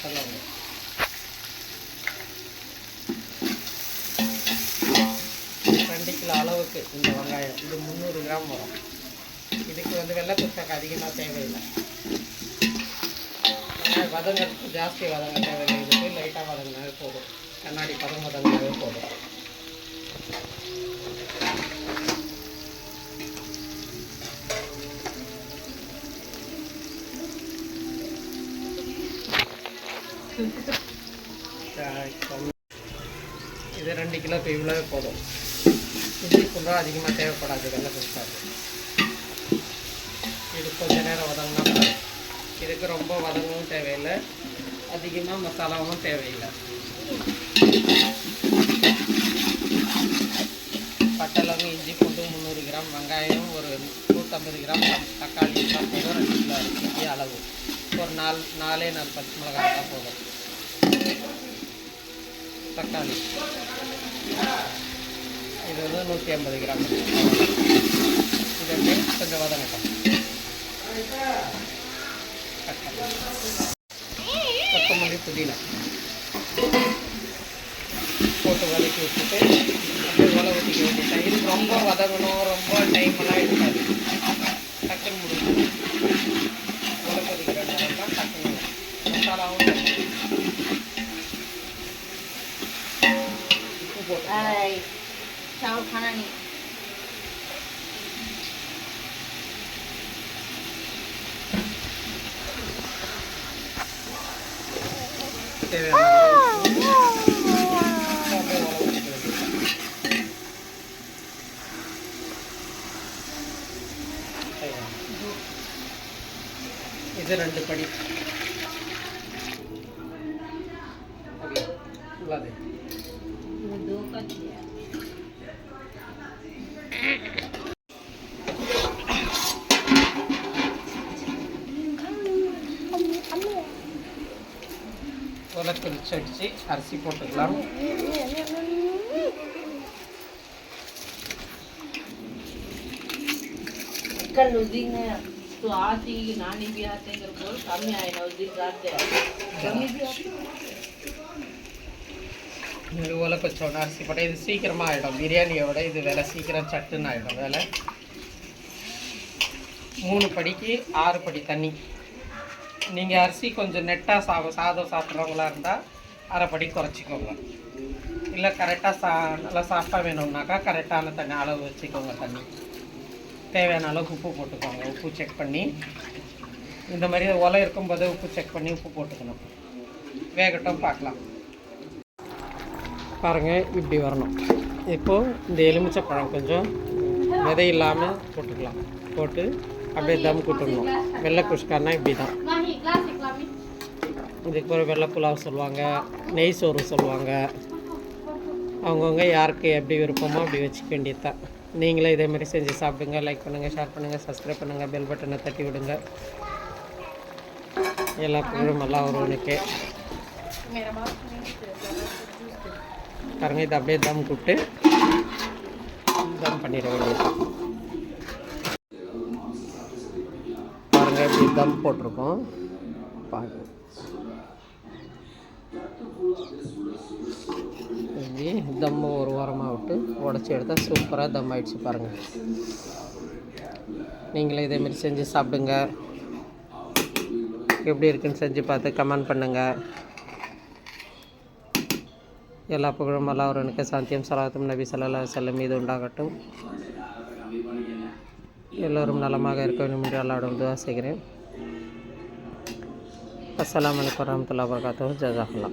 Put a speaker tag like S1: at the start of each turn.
S1: பட்டலவங்கம். ரெண்டு கிலோ அளவுக்கு இந்த வெங்காயம், இது 300 கிராம் வரும். இதுக்கு வெள்ளை குச்சாக்கு அதிகமாக தேவையில்லை. வதங்கிறதுக்கு ஜாஸ்தி வதங்க தேவையில்லை. இதுக்கு லைட்டாக வதங்கினாவே போதும். கண்ணாடி பதம் வதங்கினாவே போதும். இது 2 கிலோ இப்போ இவ்வளோவே போதும். இஞ்சி பூண்டு அதிகமாக தேவைப்படாது வெள்ளை குச்சாக்கு. இது கொஞ்சம் நேரம் வதங்கினா இதுக்கு ரொம்ப வதங்கவும் தேவையில்லை, அதிகமாக மசாலாவும் தேவையில்லை. பட்டலவங்கம், இஞ்சி பூண்டு 300 கிராம், வெங்காயம் ஒரு 150 கிராம், தக்காளி 2 கிலோ இஞ்சி அளவு, ஒரு 4 பச்சை மிளகாய் தான் போதும். தக்காளி இது 150 கிராம். இதை கொஞ்சம் வதங்கட்டும். கொத்தமல்லி, புதினா போட்டு வதக்கி வச்சுட்டு அப்படியே உலை ஊற்றிக்க வேண்டியதான். இது ரொம்ப வதங்கணும், ரொம்ப டைமெல்லாம் எடுக்காது. டக்குன்னு முடியும். உலை கொதிக்கிற நேரம் தான் டக்குன்னு மசாலாவும் உப்பு போட்டு இது 2 படி உள்ளது. உலை கொதிச்சு அடித்து அரிசி போட்டுக்கலாம்.
S2: तो आती नानी भी आते हैं बोल कम आए ना उस दिन जाते हैं कमी भी आती
S1: இது உலை கொச்சோன்னா அரிசி போட்டால் இது சீக்கிரமாக ஆகிடும். பிரியாணியோட இது வேலை சீக்கிரம் சட்டுன்னு ஆகிடும் வேலை. 3 படிக்கு 6 படி தண்ணி. நீங்கள் அரிசி கொஞ்சம் நெட்டாக சாதம் சாப்பிட்றவங்களா இருந்தால் 1/2 படி குறைச்சிக்கோங்க. இல்லை கரெக்டாக நல்லா சாஃப்டாக வேணும்னாக்கா கரெக்டான தண்ணி அளவு வச்சுக்கோங்க. தண்ணி தேவையான அளவுக்கு உப்பு போட்டுக்கோங்க. உப்பு செக் பண்ணி, இந்த மாதிரி உலை இருக்கும்போது உப்பு செக் பண்ணி உப்பு போட்டுக்கணும். வேகட்டும், பார்க்கலாம். பாருங்கள், இப்படி வரணும். இப்போது இந்த எலுமிச்சை பழம் கொஞ்சம் விதை இல்லாமல் போட்டுக்கலாம். போட்டு அப்படியே தம் கூட்டணும். வெள்ளை குஷ்கான்னா இப்படி தான். இதுக்கு ஒரு வெள்ளை புலாவ் சொல்லுவாங்க, நெய் சோறு சொல்லுவாங்க. அவங்கவுங்க யாருக்கு எப்படி விருப்பமோ அப்படி வச்சுக்க வேண்டியது தான். நீங்களே இதேமாதிரி செஞ்சு சாப்பிடுங்க. லைக் பண்ணுங்கள், ஷேர் பண்ணுங்கள், சப்ஸ்கிரைப் பண்ணுங்கள், பெல் பட்டனை தட்டி விடுங்க. எல்லா புகழும் எல்லாம் ஒருவனுக்கு. பாருங்கள், இது அப்படியே தம் கூப்பிட்டு தம் பண்ணிட வேண்டியது. பாருங்கள், இப்படி தம் போட்டிருக்கோம். பாருங்கள், இப்படி தம்மு ஒரு வாரமாக விட்டு உடச்சி எடுத்தால் சூப்பராக தம் ஆகிடுச்சு. பாருங்கள், நீங்களே இதேமாரி செஞ்சு சாப்பிடுங்க. எப்படி இருக்குன்னு செஞ்சு பார்த்து கமெண்ட் பண்ணுங்கள். எல்லா புகழும் அல்லாஹ் ஒருவனுக்கு. சாந்தியம் சலாத்தும் நபி ஸல்லல்லாஹு அலைஹி வஸல்லம் மீது உண்டாகட்டும். எல்லோரும் நலமாக இருக்க வேண்டும் என்று அல்லாஹ்விடம் துஆ செய்கிறேன். அஸ்ஸலாமு அலைக்கும் வரஹ்மத்துல்லாஹி வபரகாத்துஹு. ஜஸாக்கல்லாஹ்.